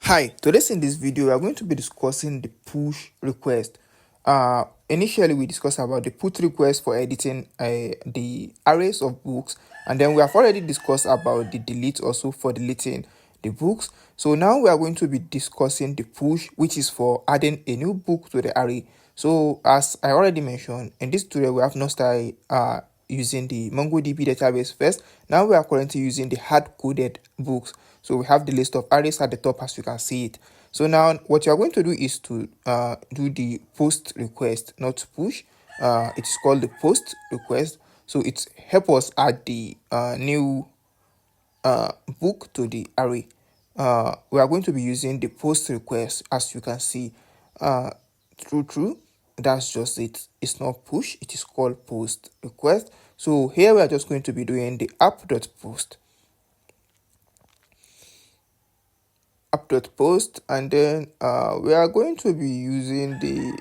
Hi, today in this video we are going to be discussing the push request. Initially we discussed about the put request for editing the arrays of books, and then we have already discussed about the delete also for deleting the books. So now we are going to be discussing the push, which is for adding a new book to the array. So as I already mentioned, in this tutorial we have not started using the MongoDB database first. Now we are currently using the hard-coded books. So we have the list of arrays at the top as you can see it. So now what you are going to do is to do the post request, not push. It's called the post request. So it helps us add the new book to the array. We are going to be using the post request as you can see. True, that's just it. It's not push, it is called post request. So here we are just going to be doing the app.post, and then we are going to be using the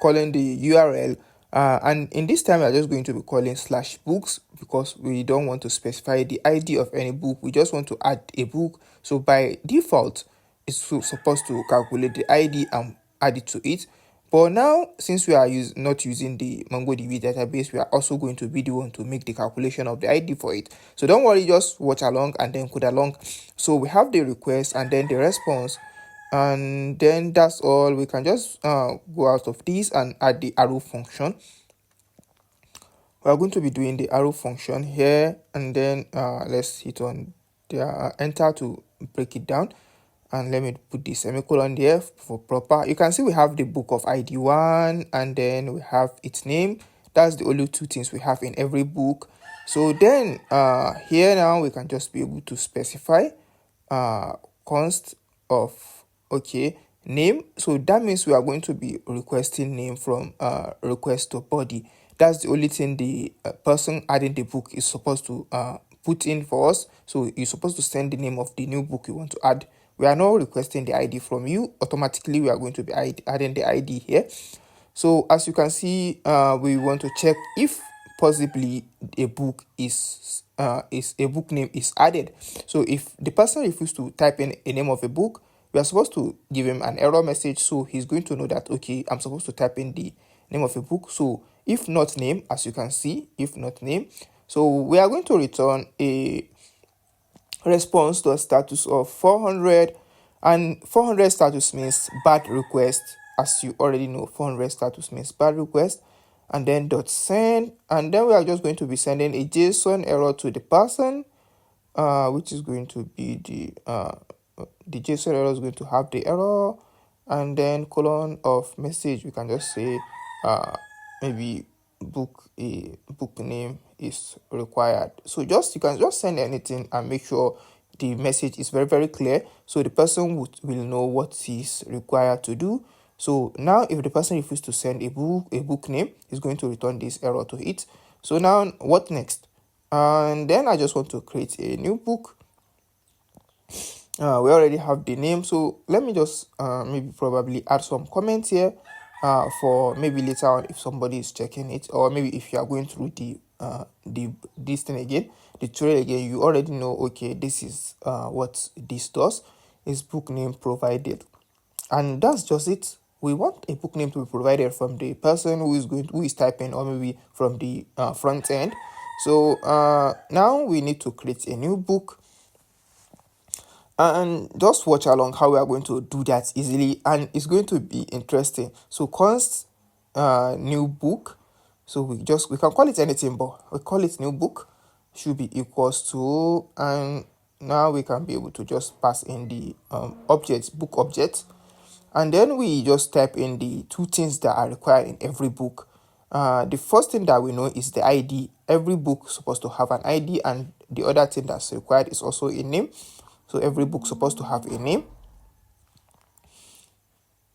calling the URL, and in this time we are just going to be calling /books because we don't want to specify the ID of any book. We just want to add a book. So by default it's supposed to calculate the ID and add it to it. But now, since we are not using the MongoDB database, we are also going to be the one to make the calculation of the ID for it. So don't worry, just watch along and then code along. So we have the request and then the response, and then that's all. We can just go out of this and add the arrow function. We are going to be doing the arrow function here, and then let's hit on the enter to break it down. And let me put the semicolon there for proper. You can see we have the book of ID 1, and then we have its name. That's the only two things we have in every book. So then here now we can just be able to specify const of name. So that means we are going to be requesting name from request to body. That's the only thing the person adding the book is supposed to put in for us. So you're supposed to send the name of the new book you want to add. We are not requesting the ID from you. Automatically we are going to be adding the ID here. So as you can see, we want to check if possibly a book is a book name is added. So if the person refuses to type in a name of a book, we are supposed to give him an error message, so he's going to know that okay, I'm supposed to type in the name of a book. So if not name, as you can see, if not name, so we are going to return a response to a status of 400, and 400 status means bad request. As you already know, 400 status means bad request, and then .send, and then we are just going to be sending a JSON error to the person, which is going to be the JSON error is going to have the error, and then colon of message. We can just say maybe book name is required. So you can just send anything and make sure the message is very, very clear, so the person will know what is required to do. So now if the person refuses to send a book name, is going to return this error to it. So now what next? And then I just want to create a new book. We already have the name, so let me just maybe probably add some comments here for maybe later on if somebody is checking it, or maybe if you are going through this thing again, the tutorial again, you already know okay, this is what this does. Is book name provided, and that's just it. We want a book name to be provided from the person who is typing, or maybe from the front end. So now we need to create a new book, and just watch along how we are going to do that easily, and it's going to be interesting. So const new book, so we can call it anything, but we call it new book, should be equals to, and now we can be able to just pass in the book object, and then we just type in the two things that are required in every book. The first thing that we know is the ID. Every book is supposed to have an ID, and the other thing that's required is also a name. So every book is supposed to have a name.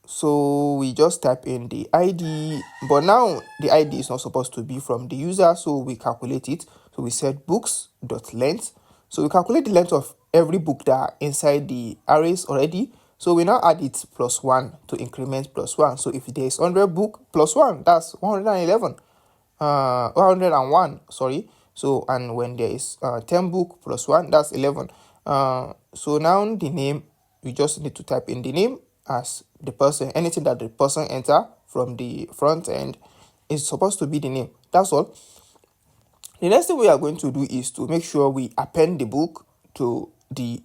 So we just type in the ID, but now the ID is not supposed to be from the user, so we calculate it. So we set books.length. So we calculate the length of every book that are inside the arrays already. So we now add it +1 to increment +1. So if there is 100 book +1, that's 111. 101, sorry. So and when there is 10 book +1, that's 11. So now the name you just need to type in the name as the person. Anything that the person enter from the front end is supposed to be the name. That's all. The next thing we are going to do is to make sure we append the book to the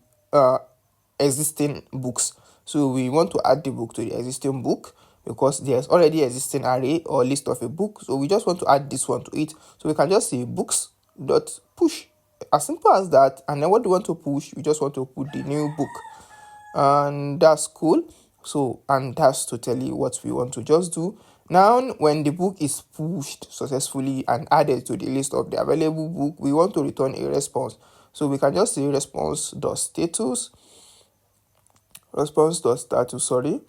existing books. So we want to add the book to the existing book because there's already existing array or list of a book. So we just want to add this one to it. So we can just say books dot push, as simple as that. And then what we want to push, we just want to put the new book, and that's cool. So, and that's totally what we want to just do. Now, when the book is pushed successfully and added to the list of the available book, we want to return a response. So we can just say response.status, sorry,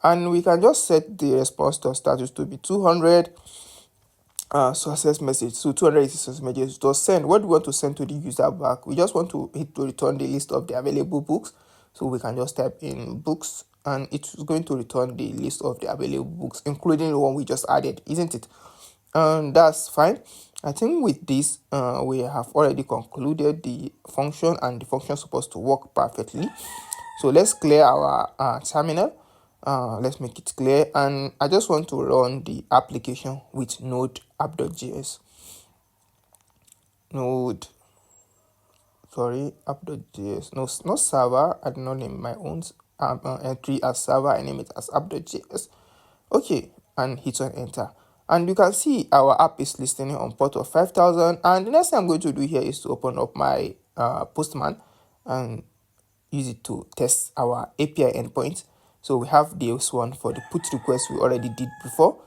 and we can just set the response.status to be 200 success message. So 200 is success message. To send, what we want to send to the user back, we just want to hit to return the list of the available books. So we can just type in books, and it's going to return the list of the available books, including the one we just added, isn't it? And that's fine. I think with this, we have already concluded the function, and the function is supposed to work perfectly. So let's clear our terminal. Let's make it clear, and I just want to run the application with Node app.js. App.js. No, not server. I did not name my own entry as server. I name it as app.js. Okay, and hit on enter. And you can see our app is listening on port of 5000. And the next thing I'm going to do here is to open up my Postman and use it to test our API endpoint. So we have this one for the put request we already did before.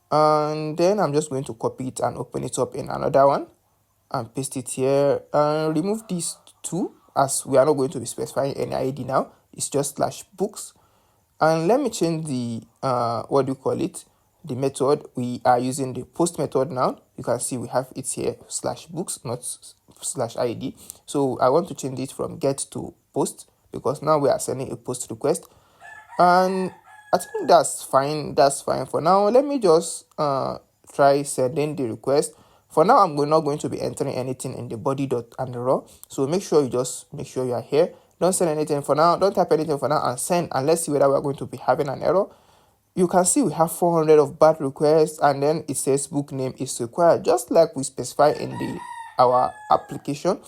And then I'm just going to copy it and open it up in another one and paste it here, and remove these two as we are not going to be specifying any ID now. It's just /books. And let me change the the method. We are using the post method now. You can see we have it here /books, not /id. So I want to change it from get to post, because now we are sending a post request. And I think that's fine for now. Let me just try sending the request. For now, I'm not going to be entering anything in the body dot and the raw. So make sure you are here. Don't send anything for now. Don't type anything for now and send, and let's see whether we're going to be having an error. You can see we have 400 of bad requests, and then it says book name is required, just like we specify in our application.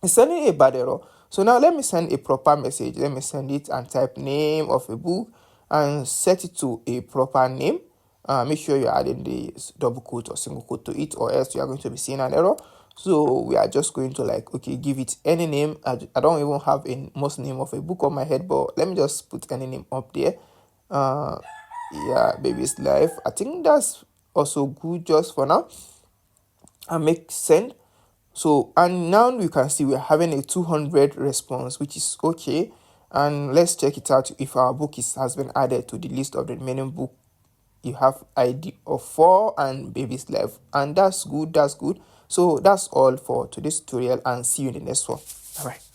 It's sending a bad error. So now let me send a proper message. Let me send it and type name of a book and set it to a proper name. Make sure you're adding the double quote or single quote to it, or else you are going to be seeing an error. So we are just going to give it any name. I don't even have a most name of a book on my head, but let me just put any name up there. Baby's life. I think that's also good just for now. And make send. So, and now you can see we're having a 200 response, which is okay. And let's check it out if our book has been added to the list of the remaining book. You have ID of 4 and baby's life, and that's good. So that's all for today's tutorial, and see you in the next one. All right.